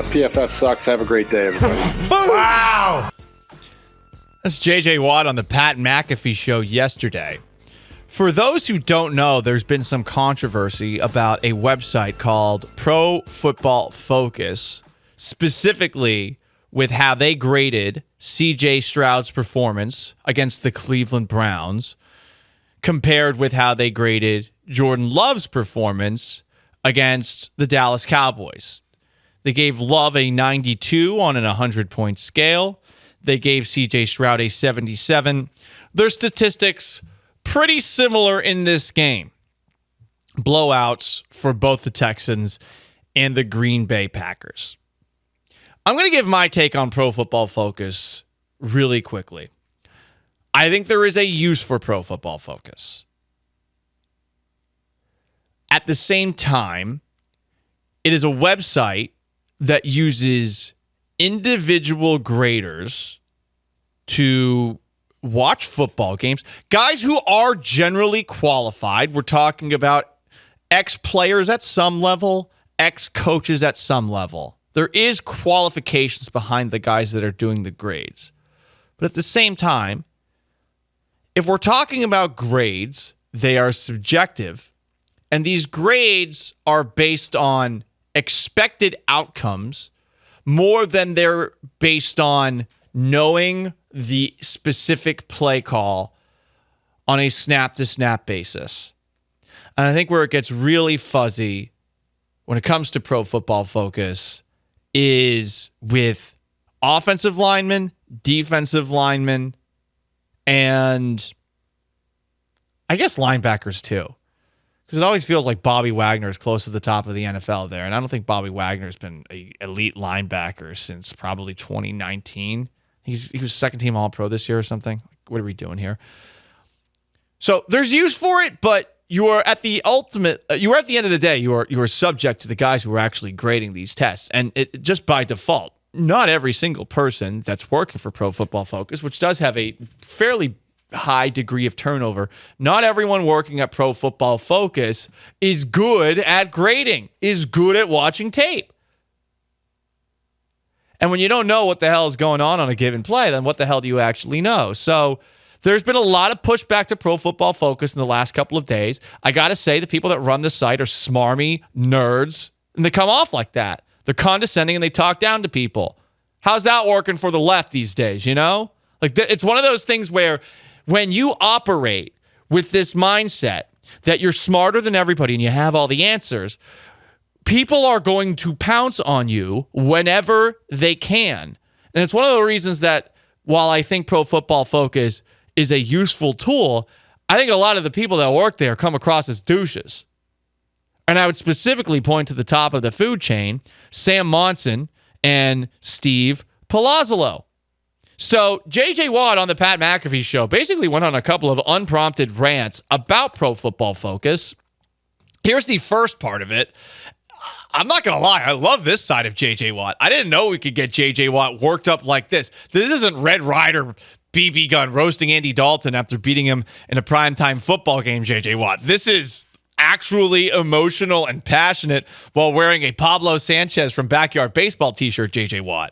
PFF sucks. Have a great day, everybody. Wow. That's J.J. Watt on the Pat McAfee Show yesterday. For those who don't know, there's been some controversy about a website called Pro Football Focus, specifically with how they graded C.J. Stroud's performance against the Cleveland Browns compared with how they graded Jordan Love's performance against the Dallas Cowboys. They gave Love a 92 on an 100-point scale. They gave C.J. Stroud a 77. Their statistics pretty similar in this game. Blowouts for both the Texans and the Green Bay Packers. I'm going to give my take on Pro Football Focus really quickly. I think there is a use for Pro Football Focus. At the same time, it is a website that uses individual graders to watch football games. Guys who are generally qualified. We're talking about ex-players at some level, ex-coaches at some level. There is qualifications behind the guys that are doing the grades. But at the same time, if we're talking about grades, they are subjective. And these grades are based on expected outcomes more than they're based on knowing the specific play call on a snap-to-snap basis. And I think where it gets really fuzzy when it comes to Pro Football Focus is with offensive linemen, defensive linemen, and I guess linebackers too. Because it always feels like Bobby Wagner is close to the top of the NFL there. And I don't think Bobby Wagner has been an elite linebacker since probably 2019. He was second team All-Pro this year or something. What are we doing here? So there's use for it, but you are at the end of the day, you are subject to the guys who are actually grading these tests. And it just by default, not every single person that's working for Pro Football Focus, which does have a fairly high degree of turnover, not everyone working at Pro Football Focus is good at grading, is good at watching tape. And when you don't know what the hell is going on a given play, then what the hell do you actually know? So there's been a lot of pushback to Pro Football Focus in the last couple of days. I got to say, the people that run the site are smarmy nerds, and they come off like that. They're condescending, and they talk down to people. How's that working for the left these days, you know? Like, it's one of those things where when you operate with this mindset that you're smarter than everybody and you have all the answers, people are going to pounce on you whenever they can. And it's one of the reasons that while I think Pro Football Focus is a useful tool, I think a lot of the people that work there come across as douches. And I would specifically point to the top of the food chain, Sam Monson and Steve Palazzolo. So J.J. Watt on the Pat McAfee Show basically went on a couple of unprompted rants about Pro Football Focus. Here's the first part of it. I'm not going to lie. I love this side of J.J. Watt. I didn't know we could get J.J. Watt worked up like this. This isn't Red Ryder BB gun roasting Andy Dalton after beating him in a primetime football game, J.J. Watt. This is actually emotional and passionate while wearing a Pablo Sanchez from Backyard Baseball t-shirt, J.J. Watt.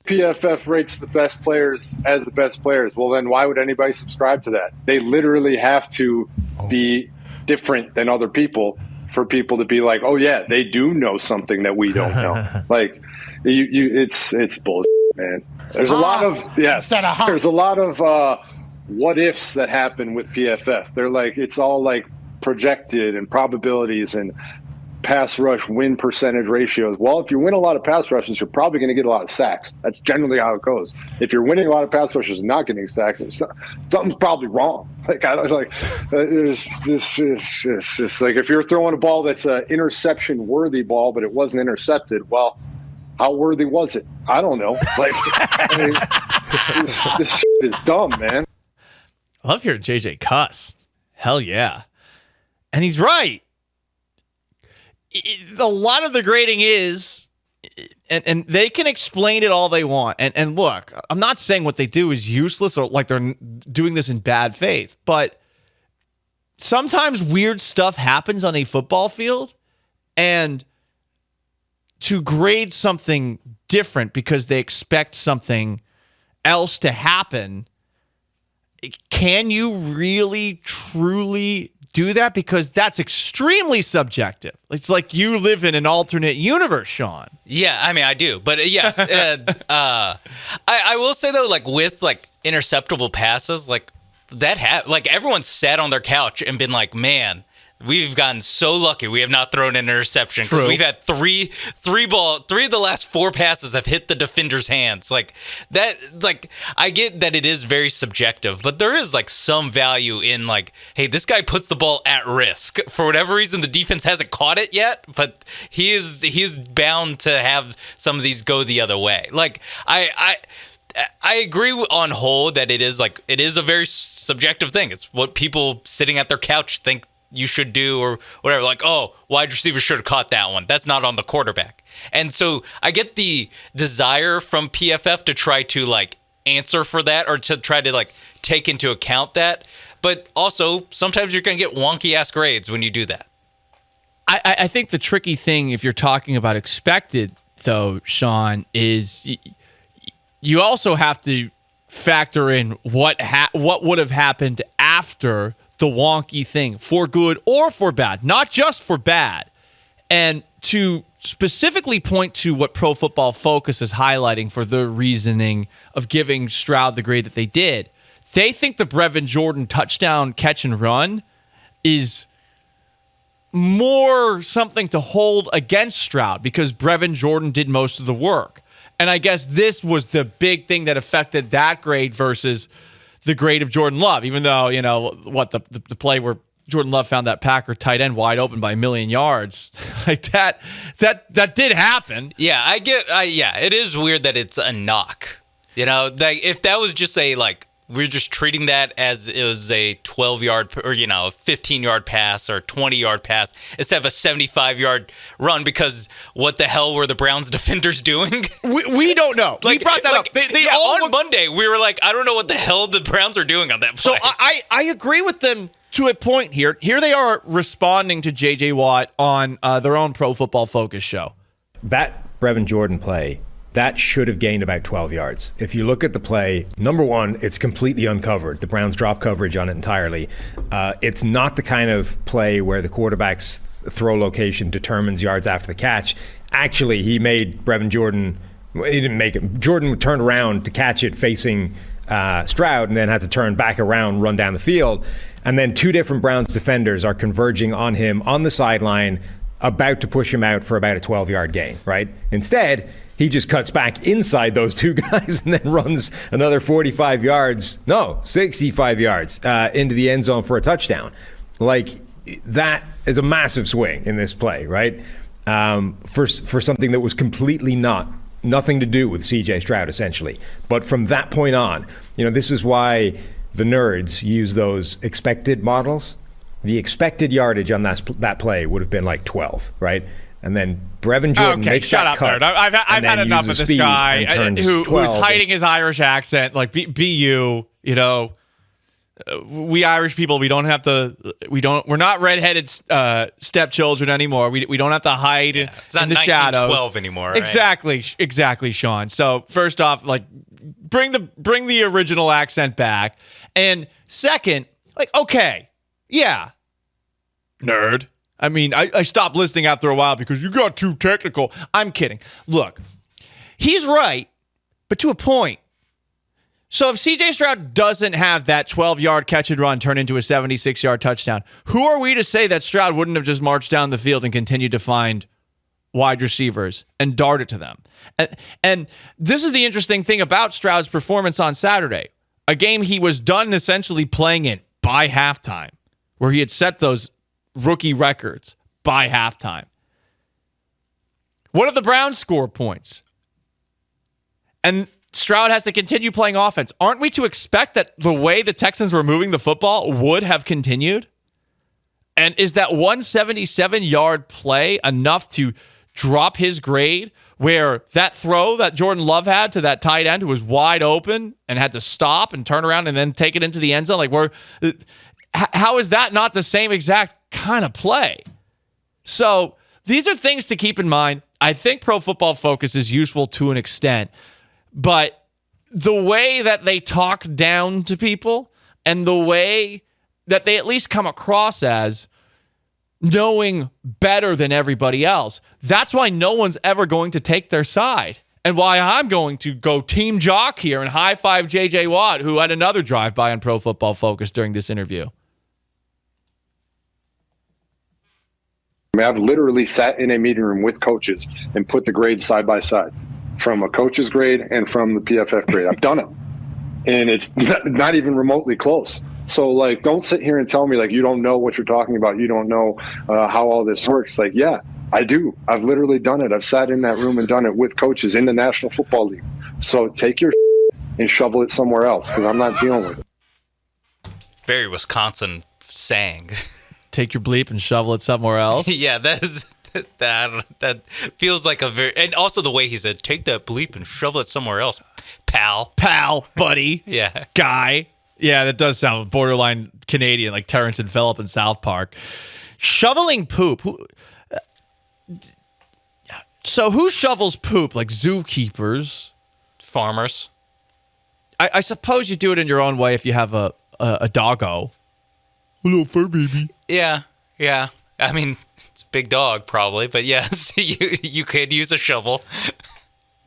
PFF rates the best players as the best players. Well, then why would anybody subscribe to that? They literally have to be different than other people for people to be like, oh yeah, they do know something that we don't know. Like, it's bullshit, man. There's a lot of there's a lot of what ifs that happen with PFF. They're like, it's all like projected and probabilities and pass rush win percentage ratios. Well, if you win a lot of pass rushes, you're probably going to get a lot of sacks. That's generally how it goes. If you're winning a lot of pass rushes and not getting sacks, something's probably wrong. Like, I was like, there's this just like, if you're throwing a ball that's an interception worthy ball, but it wasn't intercepted, well, how worthy was it? I don't know. Like, I mean, this shit is dumb, man. I love hearing JJ cuss. Hell yeah. And he's right. A lot of the grading is, and they can explain it all they want. And look, I'm not saying what they do is useless or like they're doing this in bad faith, but sometimes weird stuff happens on a football field, and to grade something different because they expect something else to happen, can you really, truly do that? Because that's extremely subjective. It's like you live in an alternate universe, Sean. Yeah, I mean, I do. But yes, I will say, though, like with like interceptable passes, like that like everyone sat on their couch and been like, man, we've gotten so lucky we have not thrown an interception because we've had three of the last 4 passes have hit the defender's hands. Like that, like I get that it is very subjective, but there is like some value in like, hey, this guy puts the ball at risk for whatever reason. The defense hasn't caught it yet, but he is bound to have some of these go the other way. Like I agree on whole that it is a very subjective thing. It's what people sitting at their couch think you should do or whatever. Like, oh, wide receiver should have caught that one. That's not on the quarterback. And so I get the desire from PFF to try to like answer for that or to try to like take into account that. But also sometimes you're going to get wonky ass grades when you do that. I think the tricky thing, if you're talking about expected though, Sean, is you also have to factor in what would have happened after the wonky thing, for good or for bad, not just for bad. And to specifically point to what Pro Football Focus is highlighting for the reasoning of giving Stroud the grade that they did, they think the Brevin Jordan touchdown catch and run is more something to hold against Stroud because Brevin Jordan did most of the work. And I guess this was the big thing that affected that grade versus the grade of Jordan Love, even though, you know, what the play where Jordan Love found that Packer tight end wide open by 1,000,000 yards, like that did happen. Yeah, I get. Yeah, it is weird that it's a knock. You know, like if that was just a like we're just treating that as it was a 12-yard or, you know, a 15-yard pass or 20-yard pass instead of a 75-yard run because what the hell were the Browns defenders doing? We don't know. Like, we brought that up. They all on Monday, we were like, I don't know what the hell the Browns are doing on that play. So I agree with them to a point here. Here they are responding to J.J. Watt on their own Pro Football Focus show. That Brevin Jordan play, that should have gained about 12 yards. If you look at the play, number one, it's completely uncovered. The Browns drop coverage on it entirely. It's not the kind of play where the quarterback's throw location determines yards after the catch. Actually, he made Brevin Jordan, he didn't make it. Jordan turned around to catch it facing Stroud and then had to turn back around, run down the field. And then 2 different Browns defenders are converging on him on the sideline, about to push him out for about a 12-yard gain, right? Instead, he just cuts back inside those 2 guys and then runs another 65 yards, no, 65 yards into the end zone for a touchdown. Like, that is a massive swing in this play, right? For something that was completely nothing to do with C.J. Stroud, essentially. But from that point on, you know, this is why the nerds use those expected models. The expected yardage on that play would have been like 12, right? And then Brevin Jordan makes that cut. Nerd. I've had enough of this guy who's hiding his Irish accent. Like, be you know. We Irish people, we're not redheaded stepchildren anymore. We don't have to hide in the shadows. 1912 anymore. Right? Exactly, Sean. So first off, like, bring the original accent back, and second, like, okay, yeah, nerd. I mean, I stopped listening after a while because you got too technical. I'm kidding. Look, he's right, but to a point. So if C.J. Stroud doesn't have that 12-yard catch and run turn into a 76-yard touchdown, who are we to say that Stroud wouldn't have just marched down the field and continued to find wide receivers and dart it to them? And this is the interesting thing about Stroud's performance on Saturday, a game he was done essentially playing in by halftime, where he had set those rookie records by halftime. What if the Browns score points? And Stroud has to continue playing offense. Aren't we to expect that the way the Texans were moving the football would have continued? And is that 177-yard play enough to drop his grade where that throw that Jordan Love had to that tight end who was wide open and had to stop and turn around and then take it into the end zone? Like, how is that not the same exact kind of play? So these are things to keep in mind. I think Pro Football Focus is useful to an extent, but the way that they talk down to people and the way that they at least come across as knowing better than everybody else, that's why no one's ever going to take their side. And why I'm going to go Team Jock here and high-five J.J. Watt, who had another drive-by on Pro Football Focus during this interview. I mean, I've literally sat in a meeting room with coaches and put the grades side by side, from a coach's grade and from the PFF grade. I've done it, and it's not even remotely close. So, like, don't sit here and tell me, like, you don't know what you're talking about. You don't know how all this works. Like, yeah, I do. I've literally done it. I've sat in that room and done it with coaches in the National Football League. So take your and shovel it somewhere else, because I'm not dealing with it. Very Wisconsin saying. Take your bleep and shovel it somewhere else. Yeah, that feels like a very, and also the way he said, take that bleep and shovel it somewhere else, pal, buddy, yeah, guy. Yeah, that does sound borderline Canadian, like Terrence and Phillip in South Park. Shoveling poop. So who shovels poop? Like zookeepers, farmers. I suppose you do it in your own way if you have a doggo. A little fur baby. Yeah. I mean, it's a big dog probably, but yes, you could use a shovel.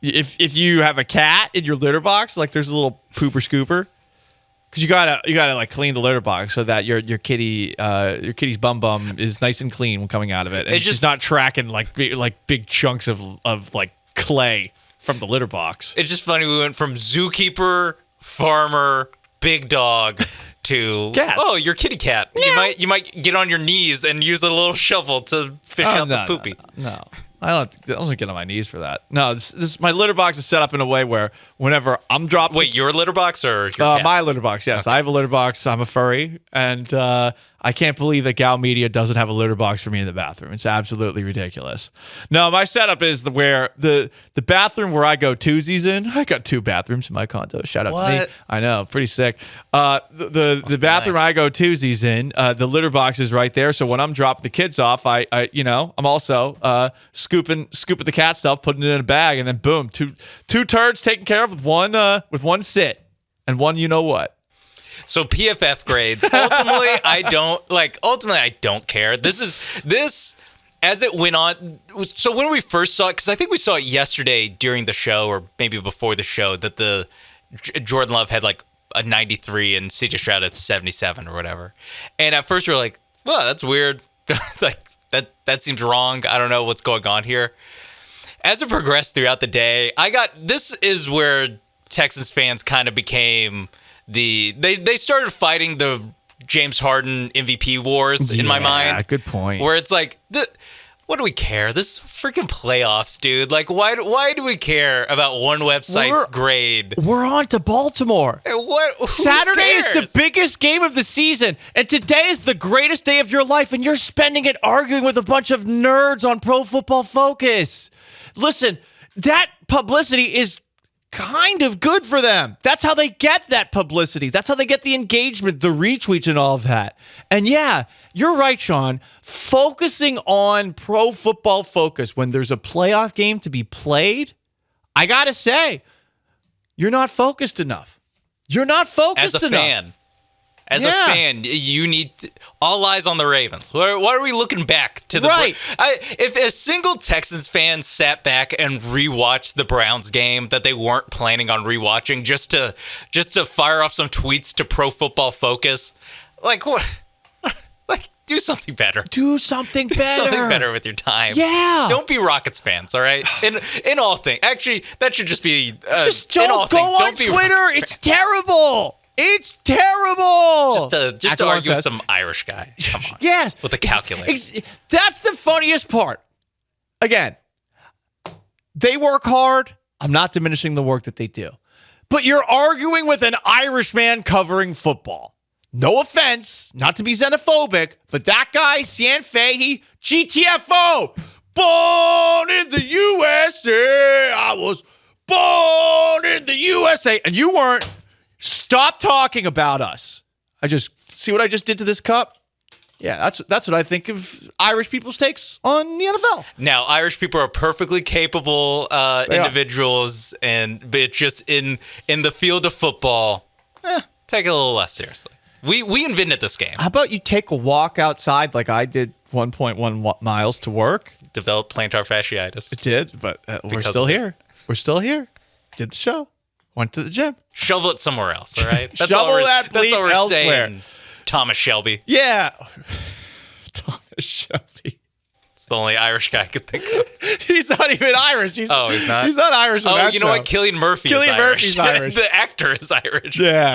If you have a cat in your litter box, like there's a little pooper scooper, because you gotta like clean the litter box so that your kitty's bum is nice and clean when coming out of it, and it's just not tracking like big chunks of like clay from the litter box. It's just funny, we went from zookeeper, farmer, big dog to Cats. Oh, your kitty cat. Yeah. You might get on your knees and use a little shovel to fish out the poopy. No. I don't get on my knees for that. No, this my litter box is set up in a way where whenever I'm dropping. Wait, your litter box or your cat's? My litter box? Yes, okay. I have a litter box. I'm a furry, and I can't believe that Gal Media doesn't have a litter box for me in the bathroom. It's absolutely ridiculous. No, my setup is where the bathroom where I go twosies in. I got 2 bathrooms in my condo. Shout out to me. I know, pretty sick. The bathroom I go twosies in. The litter box is right there. So when I'm dropping the kids off, I'm also scooping the cat stuff, putting it in a bag, and then boom, two turds taken care of with one sit and one you know what. So PFF grades. Ultimately, I don't care. This as it went on. So when we first saw it, because I think we saw it yesterday during the show, or maybe before the show, that the Jordan Love had like a 93 and CJ Stroud at 77 or whatever. And at first we were like, well, that's weird. Like that seems wrong. I don't know what's going on here. As it progressed throughout the day, this is where Texans fans kind of became they started fighting the James Harden MVP wars in my mind. Yeah, good point. Where it's like, what do we care? This freaking playoffs, dude. Like, why do we care about one website's grade? We're on to Baltimore. Saturday is the biggest game of the season, and today is the greatest day of your life, and you're spending it arguing with a bunch of nerds on Pro Football Focus. Listen, that publicity is kind of good for them. That's how they get that publicity. That's how they get the engagement, the retweets, and all of that. And yeah, you're right, Sean. Focusing on Pro Football Focus when there's a playoff game to be played, I gotta say, you're not focused enough. You're not focused enough. As a fan, you need all eyes on the Ravens. Why are we looking back to the right? If a single Texans fan sat back and rewatched the Browns game that they weren't planning on rewatching just to fire off some tweets to Pro Football Focus, like what? Like, do something better. Do something better. Something better with your time. Yeah. Don't be Rockets fans, all right? In all things. Actually, that should just be just don't go on Twitter. It's terrible. It's terrible. Just to argue with some Irish guy. Come on. Yes. With a calculator. That's the funniest part. Again, they work hard. I'm not diminishing the work that they do. But you're arguing with an Irish man covering football. No offense, not to be xenophobic, but that guy, Sian Fahey, GTFO, born in the USA. I was born in the USA. And you weren't. Stop talking about us. See what I just did to this cup? Yeah, that's what I think of Irish people's takes on the NFL. Now, Irish people are perfectly capable individuals, but it's just in the field of football, take it a little less seriously. We invented this game. How about you take a walk outside like I did 1.1 miles to work? Developed plantar fasciitis. It did, but we're still here. We're still here. Did the show. Went to the gym. Shovel it somewhere else, all right? Shovel that bleep elsewhere. Saying, Thomas Shelby. Yeah. Thomas Shelby. It's the only Irish guy I could think of. He's not even Irish. He's not? He's not Irish. Oh, you know what? Cillian Murphy is Irish. Murphy's Irish. The actor is Irish. Yeah.